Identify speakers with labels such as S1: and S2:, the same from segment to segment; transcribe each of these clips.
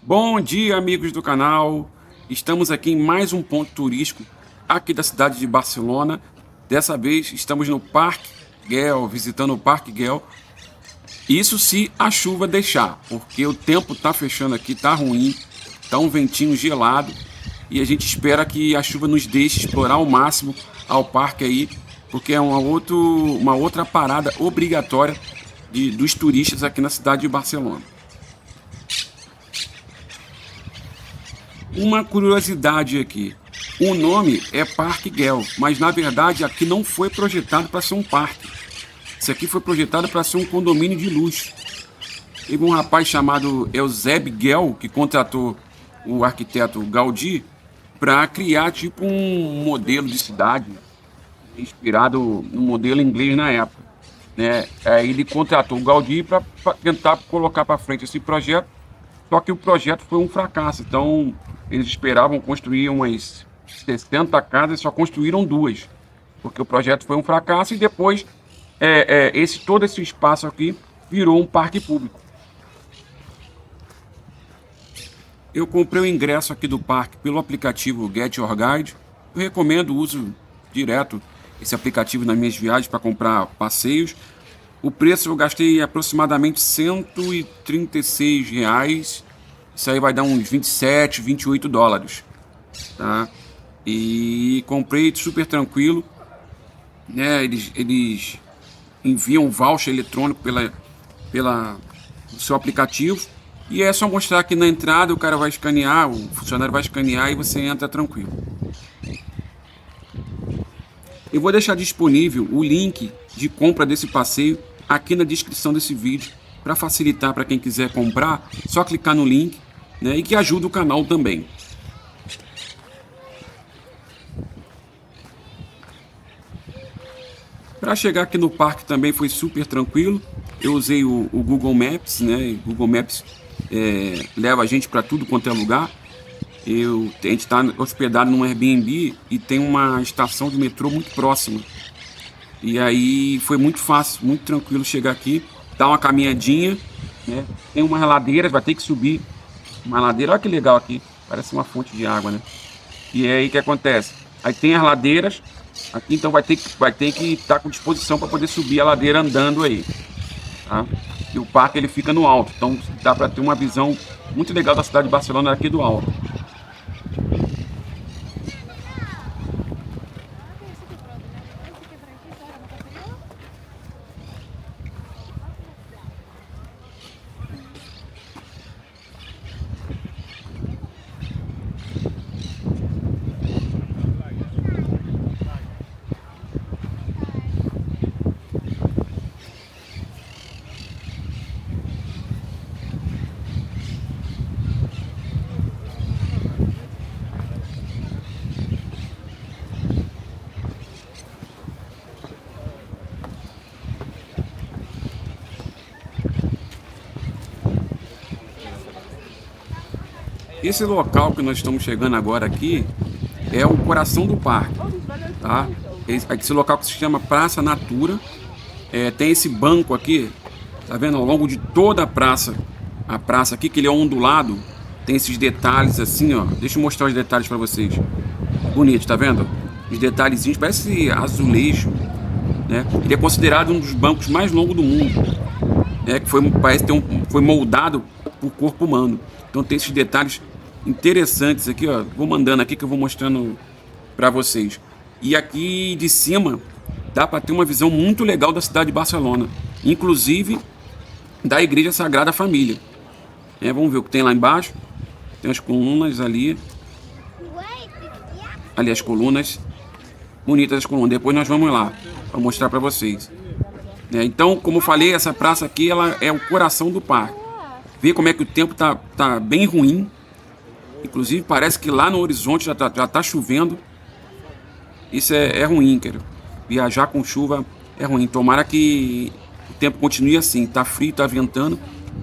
S1: Bom dia, amigos do canal. Estamos aqui em mais um ponto turístico aqui da cidade de Barcelona. Dessa vez estamos no Parque Güell, visitando o Parque Güell. Isso se a chuva deixar, porque o tempo tá fechando aqui, tá ruim, tá um ventinho gelado e a gente espera que a chuva nos deixe explorar ao máximo ao parque aí, porque é uma outra parada obrigatória dos turistas aqui na cidade de Barcelona. Uma curiosidade aqui, o nome é Parque Güell, mas na verdade aqui não foi projetado para ser um parque. Isso aqui foi projetado para ser um condomínio de luxo. Teve um rapaz chamado Eusébio Güell que contratou o arquiteto Gaudí para criar tipo um modelo de cidade inspirado no modelo inglês na época, né? Aí ele contratou o Gaudí para tentar colocar para frente esse projeto, só que o projeto foi um fracasso. Então eles esperavam construir umas 60 casas e só construíram duas, porque o projeto foi um fracasso e depois todo esse espaço aqui virou um parque público. Eu comprei o ingresso aqui do parque pelo aplicativo Get Your Guide. Eu recomendo o uso direto esse aplicativo nas minhas viagens para comprar passeios. O preço eu gastei aproximadamente R$ 136. Isso aí vai dar uns 27, 28 dólares. Tá? E comprei super tranquilo. Né? Eles enviam um voucher eletrônico pelo seu aplicativo. E é só mostrar aqui na entrada, o cara vai escanear, o funcionário vai escanear e você entra tranquilo. Eu vou deixar disponível o link de compra desse passeio aqui na descrição desse vídeo, para facilitar para quem quiser comprar, só clicar no link, né, e que ajuda o canal também. Para chegar aqui no parque também foi super tranquilo. Eu usei o Google Maps, né? O Google Maps leva a gente para tudo quanto é lugar. A gente está hospedado num Airbnb e tem uma estação de metrô muito próxima. E aí foi muito fácil, muito tranquilo chegar aqui, dar uma caminhadinha, né? Tem uma ladeira, vai ter que subir uma ladeira. Olha que legal aqui, parece uma fonte de água, né? E é aí que acontece. Aí tem as ladeiras aqui, então vai ter que estar com disposição para poder subir a ladeira andando aí, tá? E o parque ele fica no alto, então dá para ter uma visão muito legal da cidade de Barcelona aqui do alto. Esse local que nós estamos chegando agora aqui é o coração do parque, tá? Esse local que se chama Praça Natura. Tem esse banco aqui, tá vendo? Ao longo de toda a praça aqui, que ele é ondulado, tem esses detalhes assim, ó. Deixa eu mostrar os detalhes para vocês. Bonito, tá vendo? Os detalhezinhos, parece azulejo, né? Ele é considerado um dos bancos mais longos do mundo, né? Que foi moldado por corpo humano. Então tem esses detalhes interessantes aqui, ó. Vou mandando aqui que eu vou mostrando para vocês. E aqui de cima dá para ter uma visão muito legal da cidade de Barcelona, inclusive da Igreja Sagrada Família. Vamos ver o que tem lá embaixo. Tem as colunas ali. Ali as colunas. Bonitas as colunas. Depois nós vamos lá para mostrar para vocês. Então, como eu falei, essa praça aqui ela é o coração do parque. Vê como é que o tempo tá bem ruim. Inclusive parece que lá no horizonte já tá chovendo. Isso é ruim, cara. Viajar com chuva é ruim. Tomara que o tempo continue assim. Tá frio, tá ventando,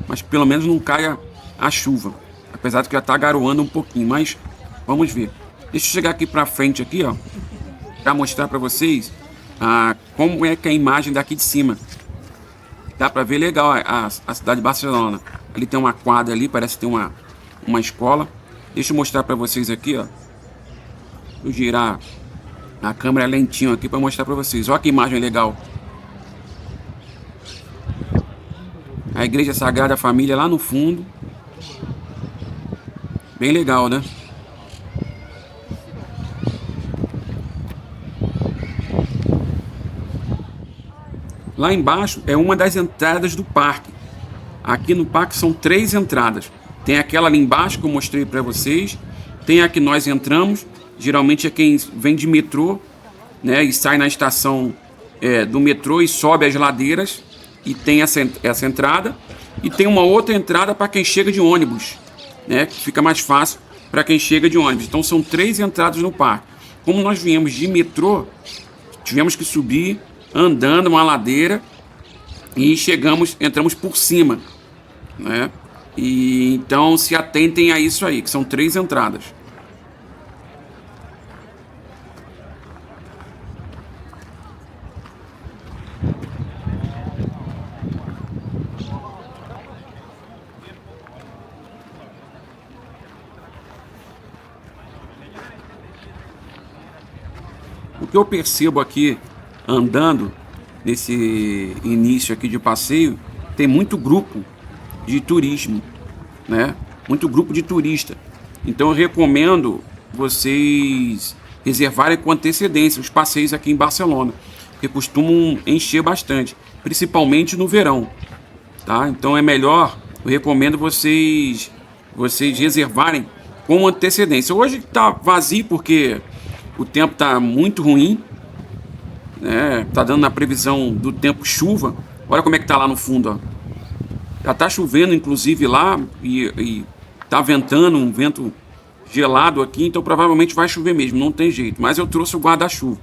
S1: mas pelo menos não caia a chuva. Apesar de que já tá garoando um pouquinho, mas vamos ver. Deixa eu chegar aqui pra frente aqui, ó, para mostrar para vocês como é que é a imagem daqui de cima. Dá para ver legal a cidade de Barcelona. Ali tem uma quadra ali, parece que tem uma escola. Deixa eu mostrar para vocês aqui, ó. Vou girar a câmera lentinho aqui para mostrar para vocês. Olha que imagem legal. A Igreja Sagrada Família lá no fundo. Bem legal, né? Lá embaixo é uma das entradas do parque. Aqui no parque são 3 entradas. Tem aquela ali embaixo que eu mostrei para vocês. Tem a que nós entramos. Geralmente é quem vem de metrô, né? E sai na estação do metrô e sobe as ladeiras. E tem essa entrada. E tem uma outra entrada para quem chega de ônibus, né? Que fica mais fácil para quem chega de ônibus. Então são 3 entradas no parque. Como nós viemos de metrô, tivemos que subir andando uma ladeira e entramos por cima, né? E então se atentem a isso aí, que são 3 entradas. O que eu percebo aqui andando nesse início aqui de passeio, tem muito grupo de turismo, né? Muito grupo de turista. Então eu recomendo vocês reservarem com antecedência os passeios aqui em Barcelona, porque costumam encher bastante, principalmente no verão, tá? Então é melhor, eu recomendo vocês reservarem com antecedência. Hoje está vazio porque o tempo está muito ruim, né? Tá dando na previsão do tempo chuva. Olha como é que tá lá no fundo, ó. Já tá chovendo, inclusive, lá, e tá ventando, um vento gelado aqui, então provavelmente vai chover mesmo, não tem jeito. Mas eu trouxe o guarda-chuva.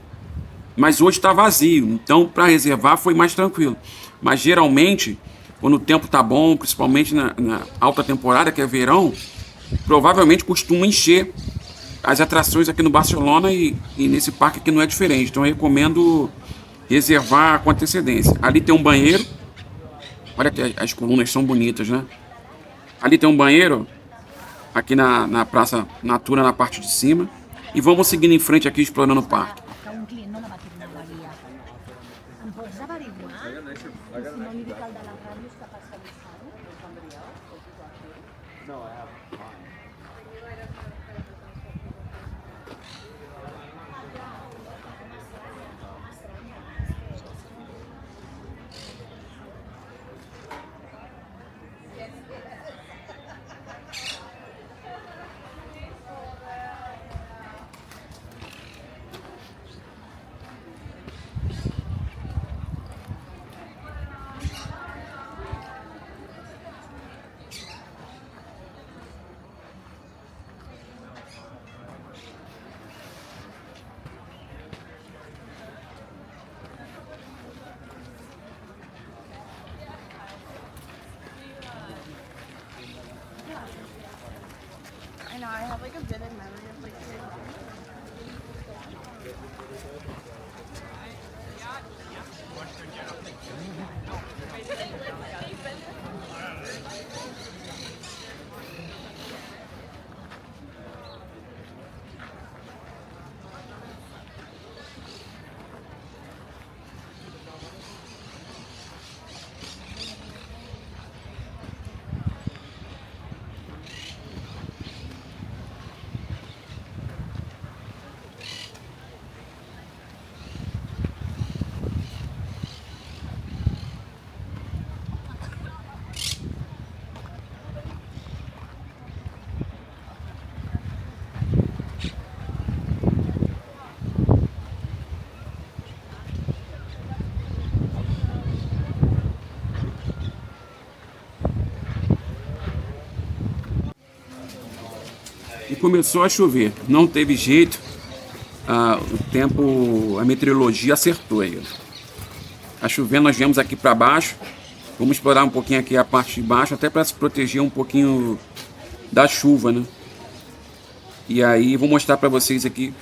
S1: Mas hoje tá vazio, então para reservar foi mais tranquilo. Mas geralmente, quando o tempo tá bom, principalmente na alta temporada, que é verão, provavelmente costuma encher as atrações aqui no Barcelona e nesse parque aqui não é diferente. Então eu recomendo reservar com antecedência. Ali tem um banheiro. Olha que as colunas são bonitas, né? Ali tem um banheiro, aqui na Praça Natura, na parte de cima. E vamos seguindo em frente aqui, explorando o parque. E começou a chover, não teve jeito, o tempo, a meteorologia acertou aí. Tá chovendo, nós viemos aqui para baixo, vamos explorar um pouquinho aqui a parte de baixo, até para se proteger um pouquinho da chuva, né? E aí vou mostrar para vocês aqui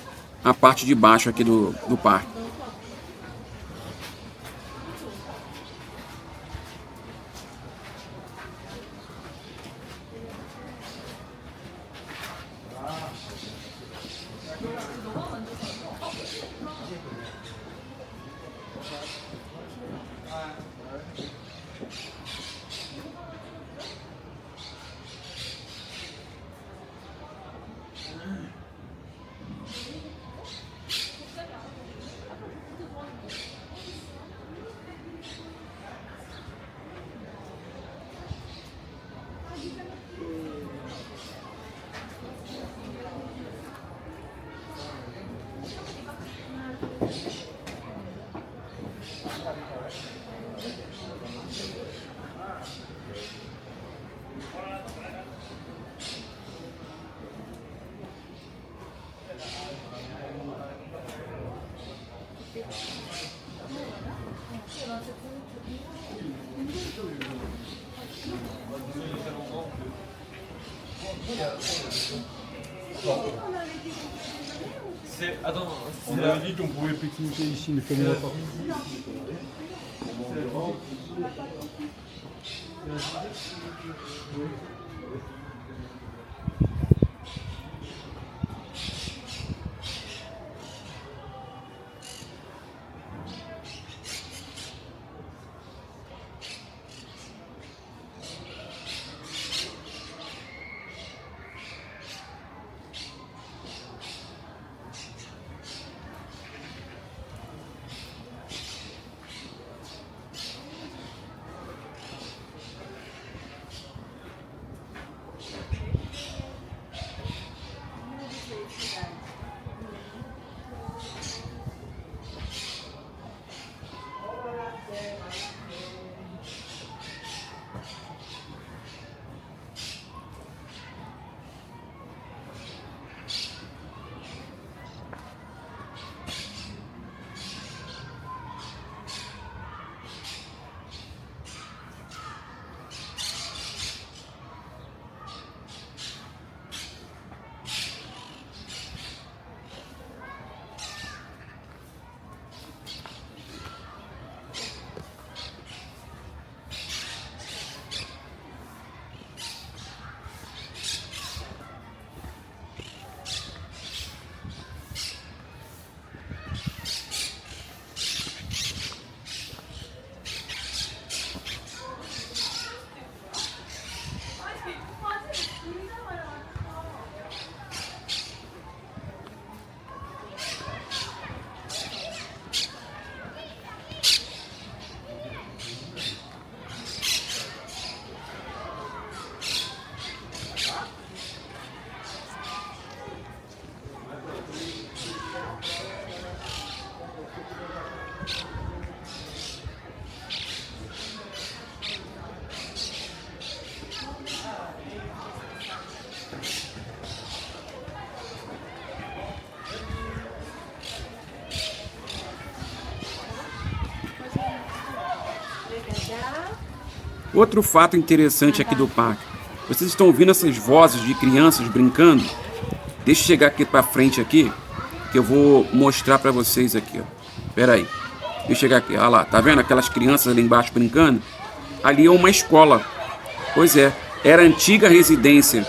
S1: a parte de baixo aqui do parque.
S2: On avait dit qu'on pouvait pique-niquer ici, mais comme on va pas.
S1: Outro fato interessante aqui do parque. Vocês estão ouvindo essas vozes de crianças brincando? Deixa eu chegar aqui para frente aqui, que eu vou mostrar para vocês aqui, ó. Pera aí. Deixa eu chegar aqui. Olha lá, tá vendo aquelas crianças ali embaixo brincando? Ali é uma escola. Pois é, era a antiga residência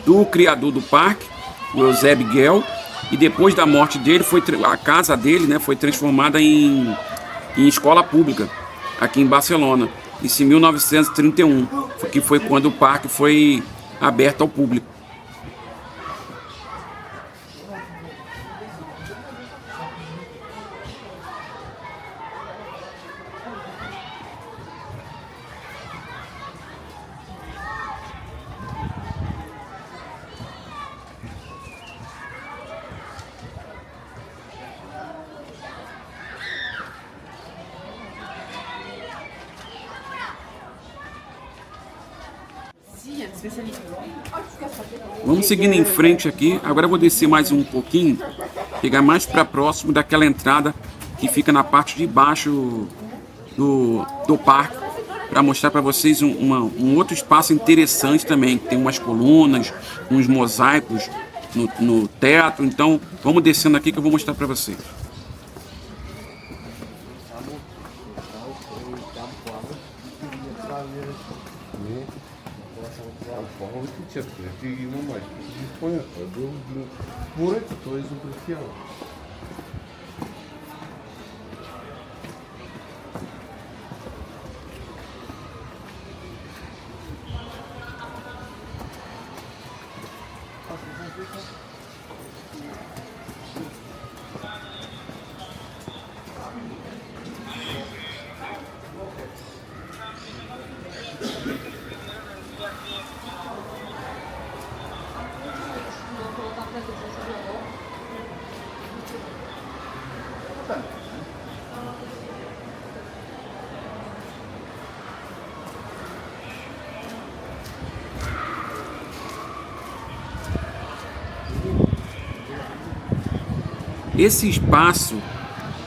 S1: do criador do parque, o Eusébio Guel, e depois da morte dele, a casa dele, né, foi transformada em escola pública, aqui em Barcelona. Isso em 1931, que foi quando o parque foi aberto ao público. Vamos seguindo em frente aqui. Agora eu vou descer mais um pouquinho, pegar mais para próximo daquela entrada que fica na parte de baixo do parque, para mostrar para vocês um outro espaço interessante também. Tem umas colunas, uns mosaicos no teto. Então vamos descendo aqui que eu vou mostrar para vocês. Esse espaço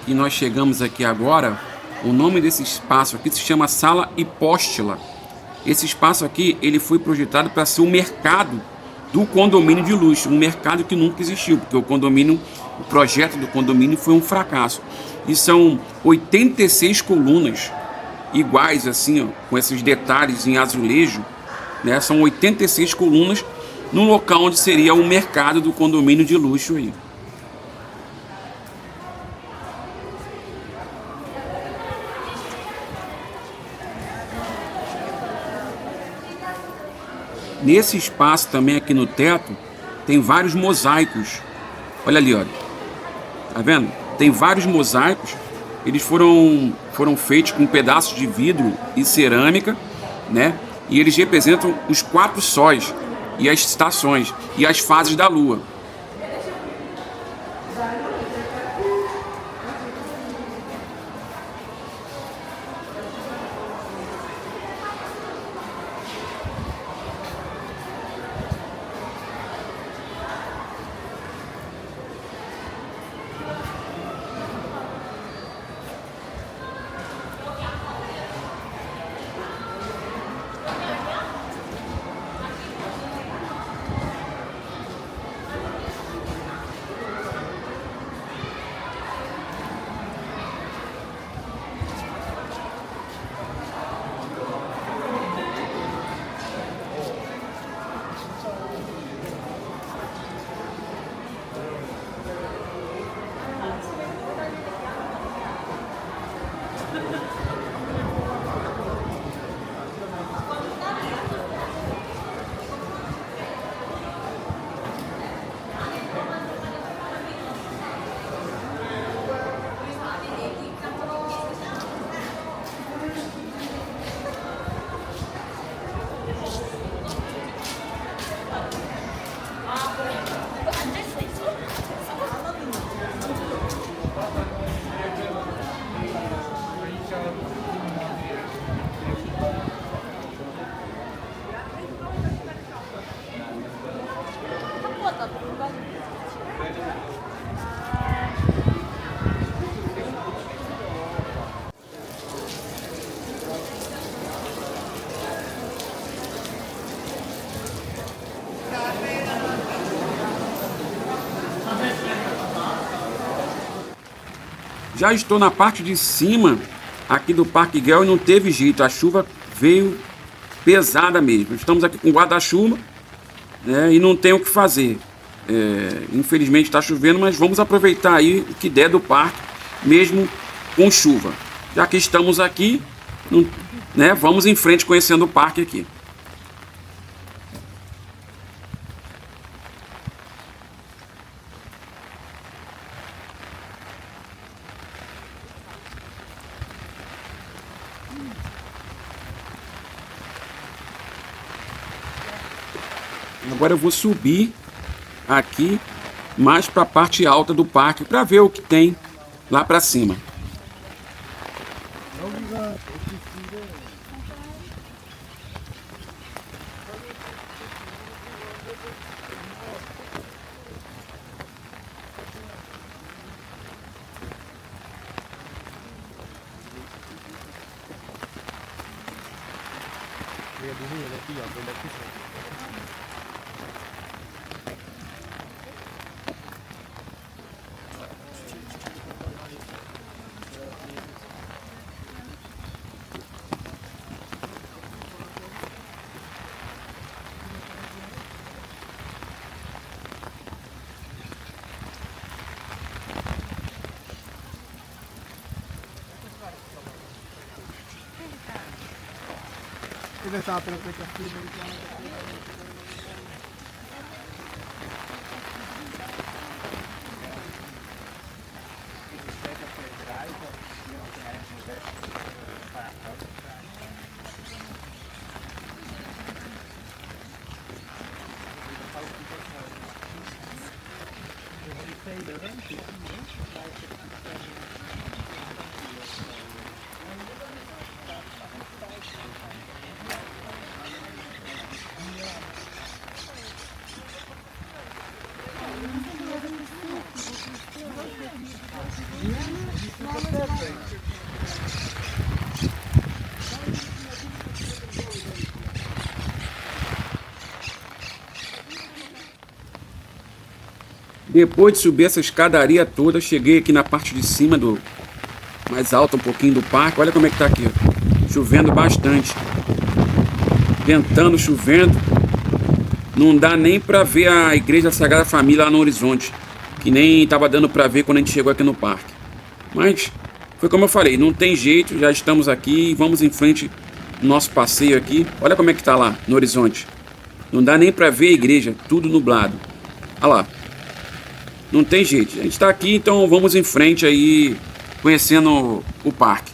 S1: que nós chegamos aqui agora, o nome desse espaço aqui se chama Sala Hipóstila. Esse espaço aqui, ele foi projetado para ser o mercado do condomínio de luxo, um mercado que nunca existiu, porque o projeto do condomínio foi um fracasso. E são 86 colunas iguais assim, ó, com esses detalhes em azulejo, né? São 86 colunas no local onde seria o mercado do condomínio de luxo aí. Nesse espaço também aqui no teto tem vários mosaicos. Olha ali, olha. Tá vendo? Tem vários mosaicos. Eles foram feitos com pedaços de vidro e cerâmica, né? E eles representam os 4 sóis e as estações e as fases da lua. Já estou na parte de cima aqui do Parque Guel e não teve jeito, a chuva veio pesada mesmo. Estamos aqui com guarda-chuva, né, e não tem o que fazer. Infelizmente está chovendo, mas vamos aproveitar aí o que der do parque, mesmo com chuva. Já que estamos aqui, né, vamos em frente conhecendo o parque aqui. Agora eu vou subir aqui mais para a parte alta do parque para ver o que tem lá para cima. Depois de subir essa escadaria toda, cheguei aqui na parte de cima do mais alta um pouquinho do parque. Olha como é que tá aqui, ó. Chovendo bastante. Ventando, chovendo. Não dá nem pra ver a Igreja da Sagrada Família lá no horizonte, que nem tava dando pra ver quando a gente chegou aqui no parque. Mas foi como eu falei, não tem jeito, já estamos aqui e vamos em frente no nosso passeio aqui. Olha como é que tá lá no horizonte. Não dá nem pra ver a igreja, tudo nublado. Olha lá. Não tem jeito. A gente tá aqui, então vamos em frente aí, conhecendo o parque.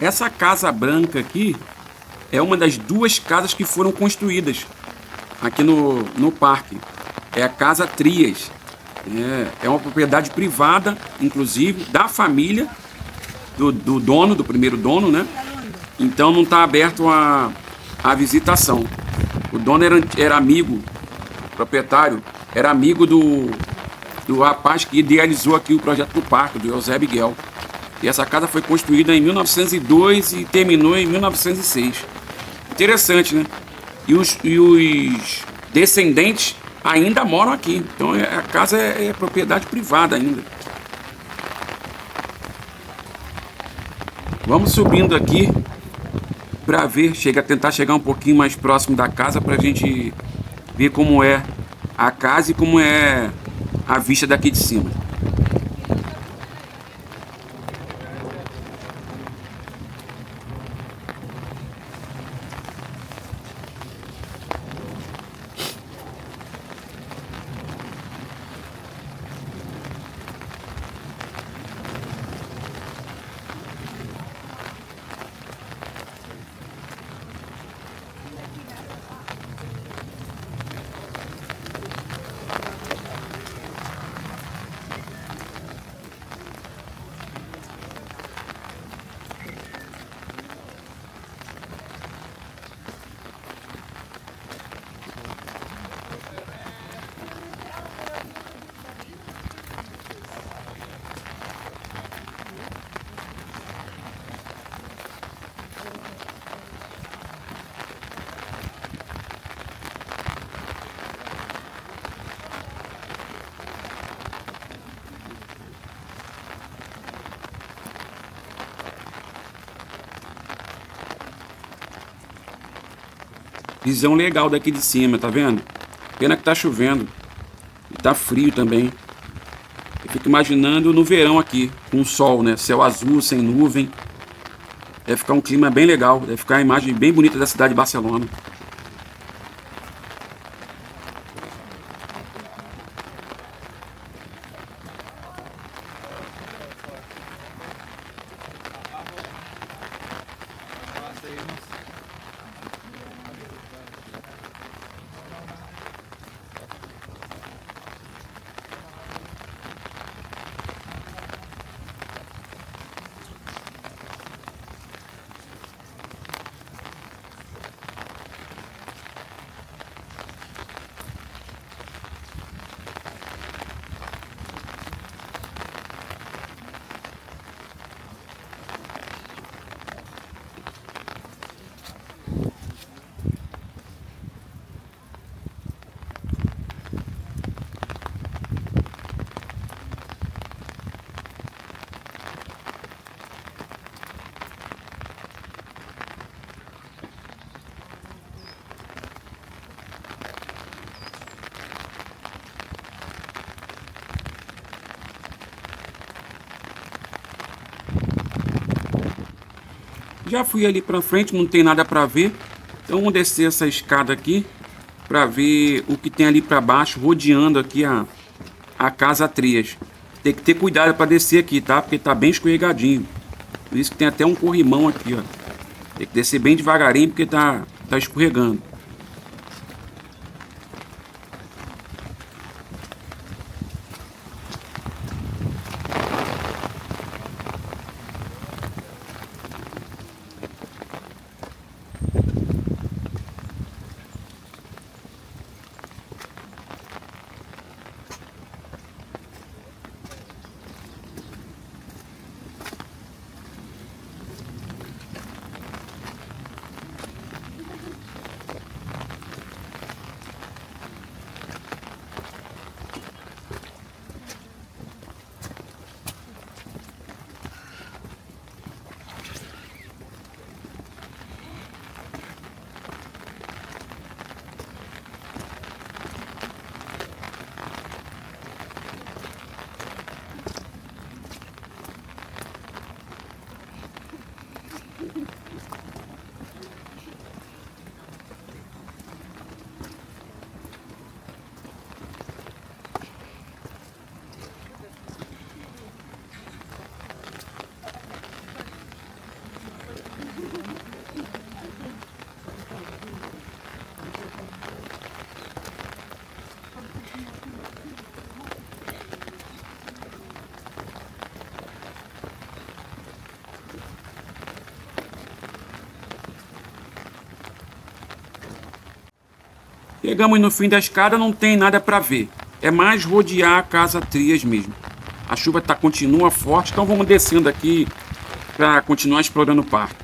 S1: Essa casa branca aqui é uma das duas casas que foram construídas aqui no parque. É a Casa Trias. É uma propriedade privada, inclusive, da família do dono, do primeiro dono, né? Então não está aberto a visitação. O dono era amigo, o proprietário, era amigo do rapaz que idealizou aqui o projeto do parque, do Eusébio Guel. E essa casa foi construída em 1902 e terminou em 1906. Interessante, né? E os descendentes ainda moram aqui. Então a casa é propriedade privada ainda. Vamos subindo aqui para ver, tentar chegar um pouquinho mais próximo da casa para a gente ver como é a casa e como é a vista daqui de cima. Visão legal daqui de cima, tá vendo? Pena que tá chovendo. E tá frio também. Eu fico imaginando no verão aqui, com sol, né? Céu azul, sem nuvem. Deve ficar um clima bem legal. Deve ficar a imagem bem bonita da cidade de Barcelona. Já fui ali pra frente, não tem nada pra ver. Então vamos descer essa escada aqui pra ver o que tem ali pra baixo, rodeando aqui a Casa Trias. Tem que ter cuidado pra descer aqui, tá? Porque tá bem escorregadinho. Por isso que tem até um corrimão aqui, ó. Tem que descer bem devagarinho porque tá escorregando. Chegamos no fim da escada, não tem nada para ver. É mais rodear a Casa Trias mesmo. A chuva continua forte, então vamos descendo aqui para continuar explorando o parque.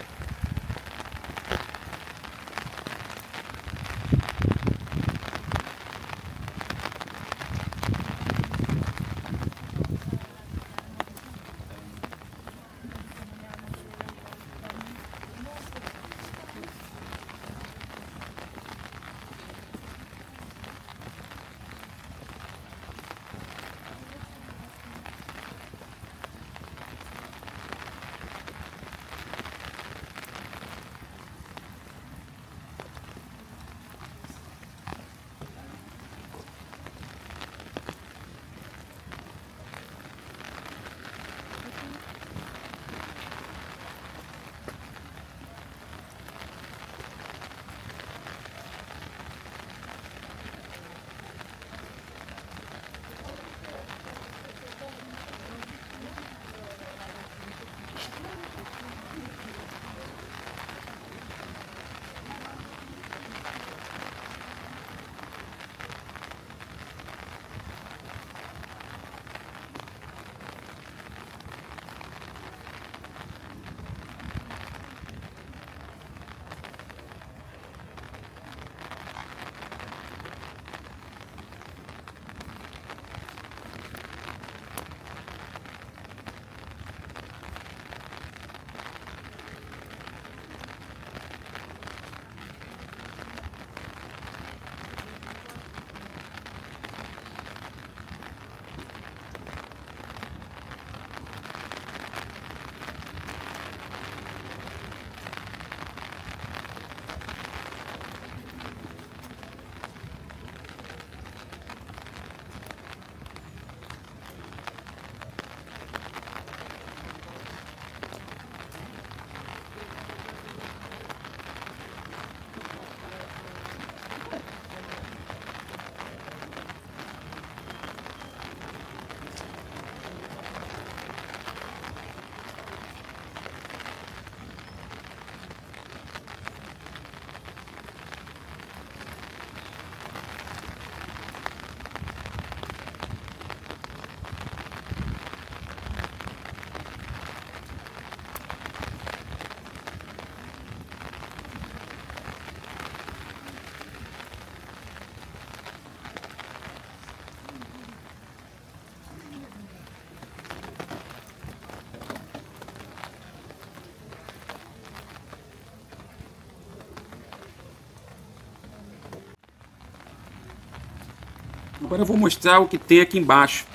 S1: Agora eu vou mostrar o que tem aqui embaixo.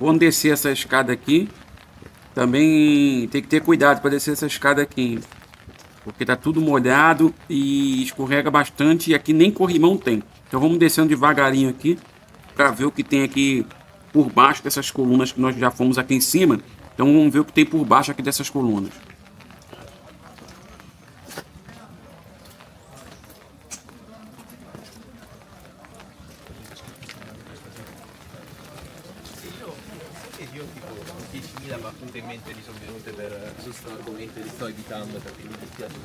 S1: Vamos descer essa escada aqui Também tem que ter cuidado para descer essa escada aqui, porque tá tudo molhado e escorrega bastante e aqui nem corrimão tem. Então vamos descendo devagarinho aqui para ver o que tem aqui por baixo dessas colunas que nós já fomos aqui em cima. Então vamos ver o que tem por baixo aqui dessas colunas.
S3: Io tipo 10.000 battute in mente mi sono venute su questo argomento e li sto evitando perché mi dispiace.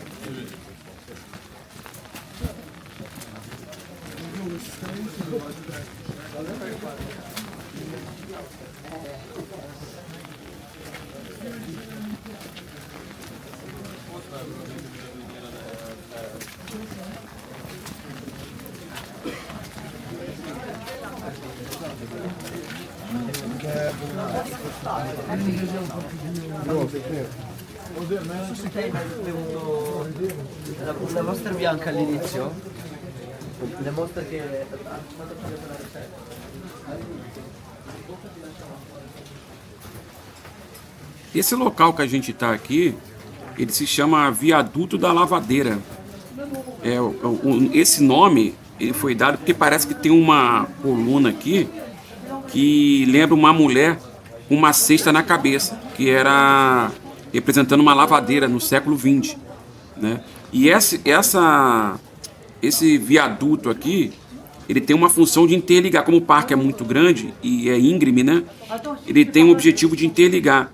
S4: La mostra bianca all'inizio, le mostre che...
S1: Esse local que a gente está aqui, ele se chama Viaduto da Lavadeira. Esse nome ele foi dado porque parece que tem uma coluna aqui que lembra uma mulher com uma cesta na cabeça, que era representando uma lavadeira no século XX, né? E esse viaduto aqui, ele tem uma função de interligar, como o parque é muito grande e é íngreme, né? Ele tem o objetivo de interligar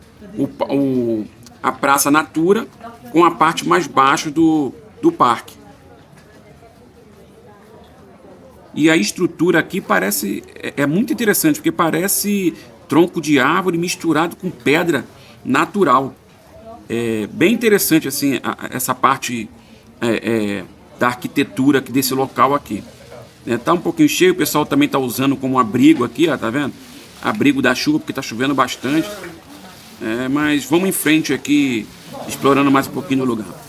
S1: a Praça Natura com a parte mais baixa do parque. E a estrutura aqui parece... É muito interessante, porque parece tronco de árvore misturado com pedra natural. É bem interessante assim, essa parte da arquitetura aqui desse local aqui. Tá um pouquinho cheio, o pessoal também está usando como abrigo aqui, ó, tá vendo? Abrigo da chuva, porque está chovendo bastante. Mas vamos em frente aqui, explorando mais um pouquinho o lugar.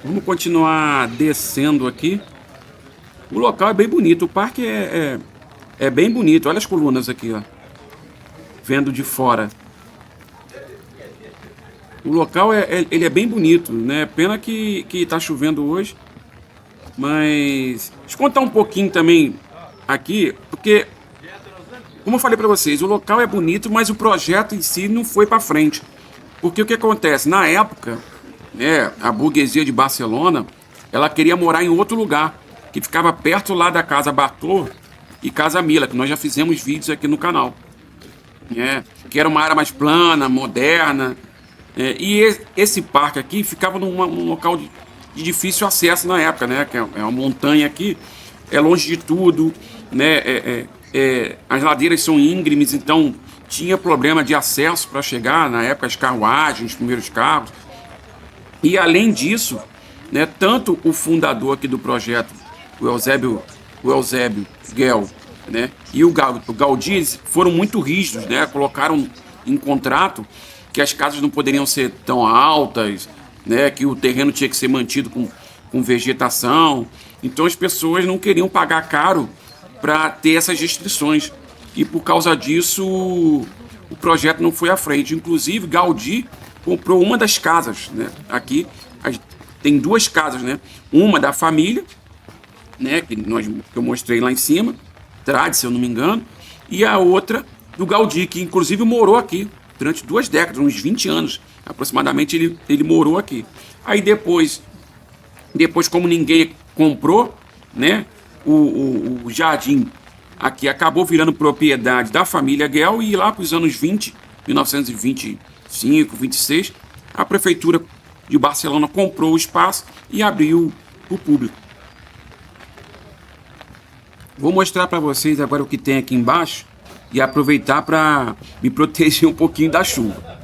S1: Vamos continuar descendo aqui. O local é bem bonito, o parque é bem bonito. Olha as colunas aqui, ó, vendo de fora. O local ele é bem bonito, né? Pena que tá chovendo hoje. Mas deixa eu contar um pouquinho também aqui, porque, como eu falei para vocês, o local é bonito, mas o projeto em si não foi para frente. Porque o que acontece? Na época, a burguesia de Barcelona, ela queria morar em outro lugar, que ficava perto lá da Casa Bartoló e Casa Mila, que nós já fizemos vídeos aqui no canal. Que era uma área mais plana, moderna. E esse parque aqui ficava num local de difícil acesso na época, né? Que é uma montanha aqui, é longe de tudo, né? As ladeiras são íngremes, então tinha problema de acesso para chegar, na época, as carruagens, os primeiros carros. E além disso, né, tanto o fundador aqui do projeto, o Eusébio Guel, né, e o Gaudí foram muito rígidos, né? Colocaram em contrato que as casas não poderiam ser tão altas, né, que o terreno tinha que ser mantido com vegetação. Então as pessoas não queriam pagar caro para ter essas restrições. E por causa disso o projeto não foi à frente. Inclusive Gaudí comprou uma das casas, né? Aqui tem duas casas, né? Uma da família, né, que eu mostrei lá em cima, Trade, se eu não me engano, e a outra do Gaudí, que inclusive morou aqui. durante 2 décadas, uns 20 anos aproximadamente, ele morou aqui. Aí depois como ninguém comprou, né, o jardim aqui acabou virando propriedade da família Guel, e lá para os anos 20, 1925, 26, a prefeitura de Barcelona comprou o espaço e abriu para o público. Vou mostrar para vocês agora o que tem aqui embaixo e aproveitar para me proteger um pouquinho da chuva.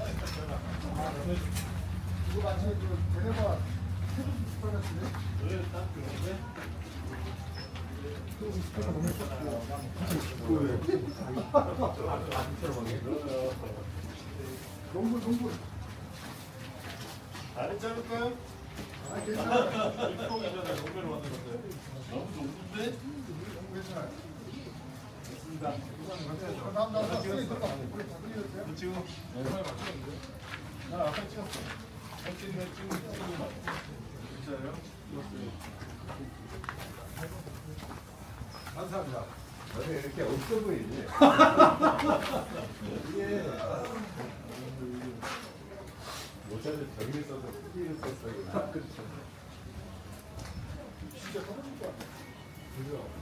S2: 이렇게 없어 보이지? 모자를 저기를 써서 크기를 썼어요. 그렇죠. 진짜 떨어질 것 같아. 그죠?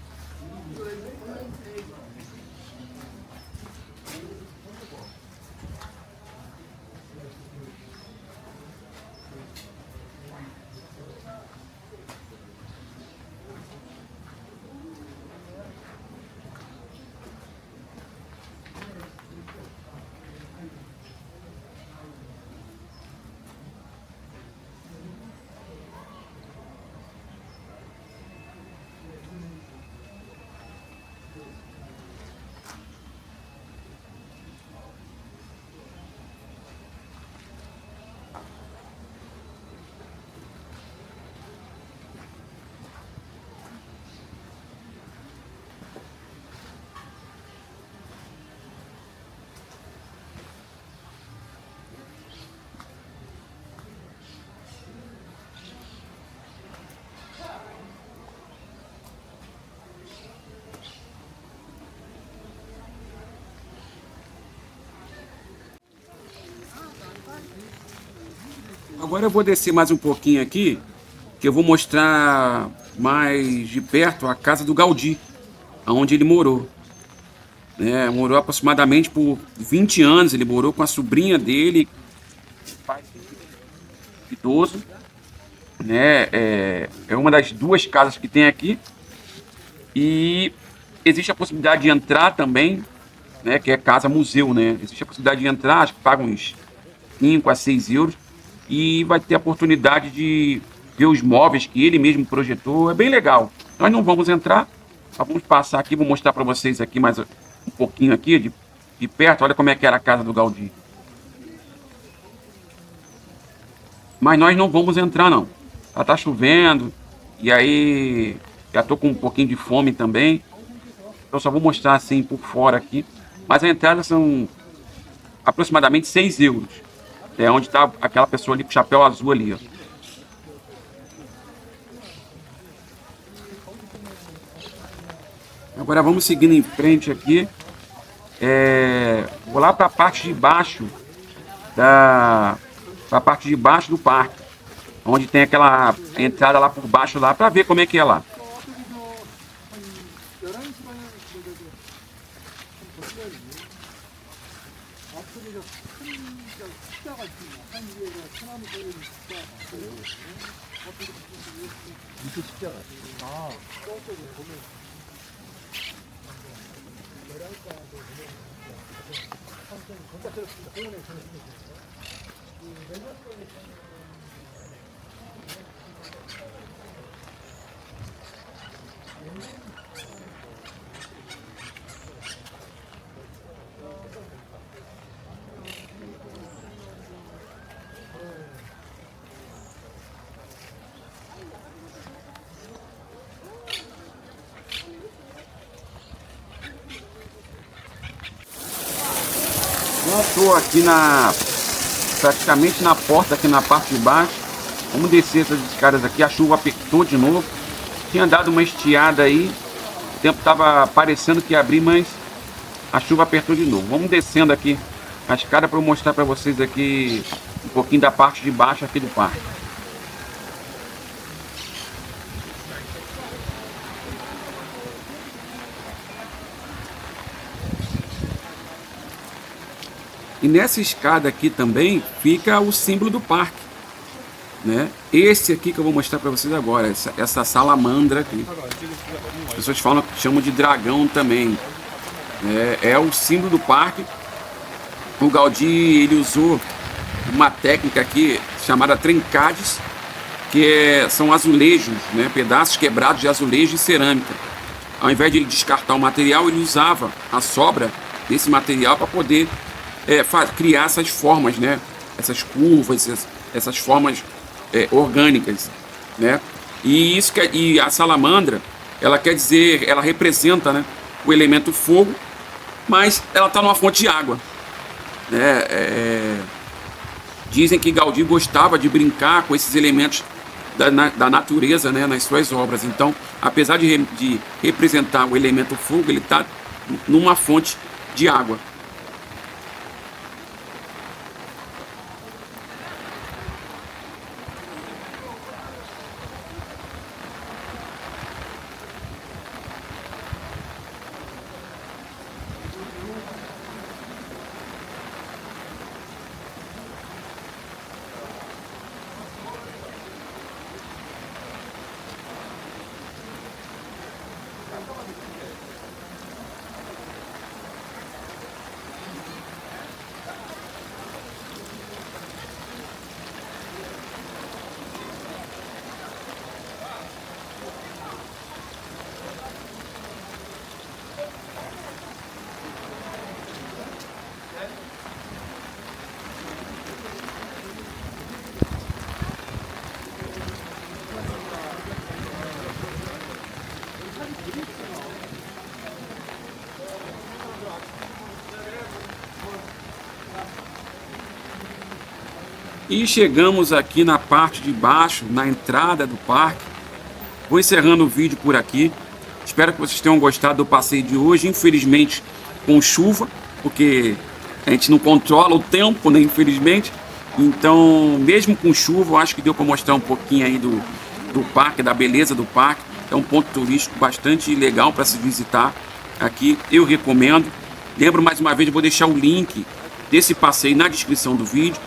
S1: Agora eu vou descer mais um pouquinho aqui, que eu vou mostrar mais de perto a casa do Gaudí, onde ele morou. Morou aproximadamente por 20 anos, ele morou com a sobrinha dele, pai idoso. É uma das 2 casas que tem aqui. E existe a possibilidade de entrar também, que é casa museu, Existe a possibilidade de entrar, acho que paga uns 5 a 6 euros. E vai ter a oportunidade de ver os móveis que ele mesmo projetou. É bem legal. Nós não vamos entrar, só vamos passar aqui, vou mostrar para vocês aqui mais um pouquinho aqui de perto. Olha como é que era a casa do Gaudí. Mas nós não vamos entrar não. Tá chovendo e aí já tô com um pouquinho de fome também. Então só vou mostrar assim por fora aqui. Mas a entrada são aproximadamente 6 euros. É onde está aquela pessoa ali com o chapéu azul ali, ó. Agora vamos seguindo em frente aqui. Vou lá para a parte de baixo do parque, onde tem aquela entrada lá por baixo lá, para ver como é que é lá. Eu estou aqui praticamente na porta, aqui na parte de baixo. Vamos descer essas escadas aqui. A chuva apertou de novo. Tinha dado uma estiada aí. O tempo estava parecendo que ia abrir, mas a chuva apertou de novo. Vamos descendo aqui a escada para eu mostrar para vocês aqui um pouquinho da parte de baixo aqui do parque. E nessa escada aqui também fica o símbolo do parque, né? Esse aqui que eu vou mostrar para vocês agora, essa salamandra aqui. As pessoas chamam de dragão também. É o símbolo do parque. O Gaudí, ele usou uma técnica aqui chamada trincades, que são azulejos, né? Pedaços quebrados de azulejo e cerâmica. Ao invés de ele descartar o material, ele usava a sobra desse material para poder criar essas formas, né? Essas curvas, essas formas orgânicas, né? E a salamandra, ela quer dizer, ela representa, né, o elemento fogo, mas ela está numa fonte de água. Dizem que Gaudí gostava de brincar com esses elementos da natureza, né, nas suas obras. Então, apesar de representar o elemento fogo, ele está numa fonte de água. E chegamos aqui na parte de baixo, na entrada do parque. Vou encerrando o vídeo por aqui. Espero que vocês tenham gostado do passeio de hoje. Infelizmente com chuva, porque a gente não controla o tempo, né? Infelizmente. Então, mesmo com chuva, eu acho que deu para mostrar um pouquinho aí do parque, da beleza do parque. É um ponto turístico bastante legal para se visitar aqui. Eu recomendo. Lembro mais uma vez, eu vou deixar o link desse passeio na descrição do vídeo.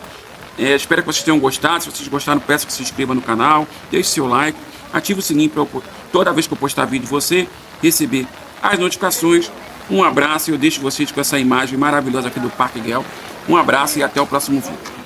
S1: Espero que vocês tenham gostado. Se vocês gostaram, peço que se inscreva no canal, deixe seu like, ative o sininho para toda vez que eu postar vídeo você receber as notificações. Um abraço e eu deixo vocês com essa imagem maravilhosa aqui do Parque Guel. Um abraço e até o próximo vídeo.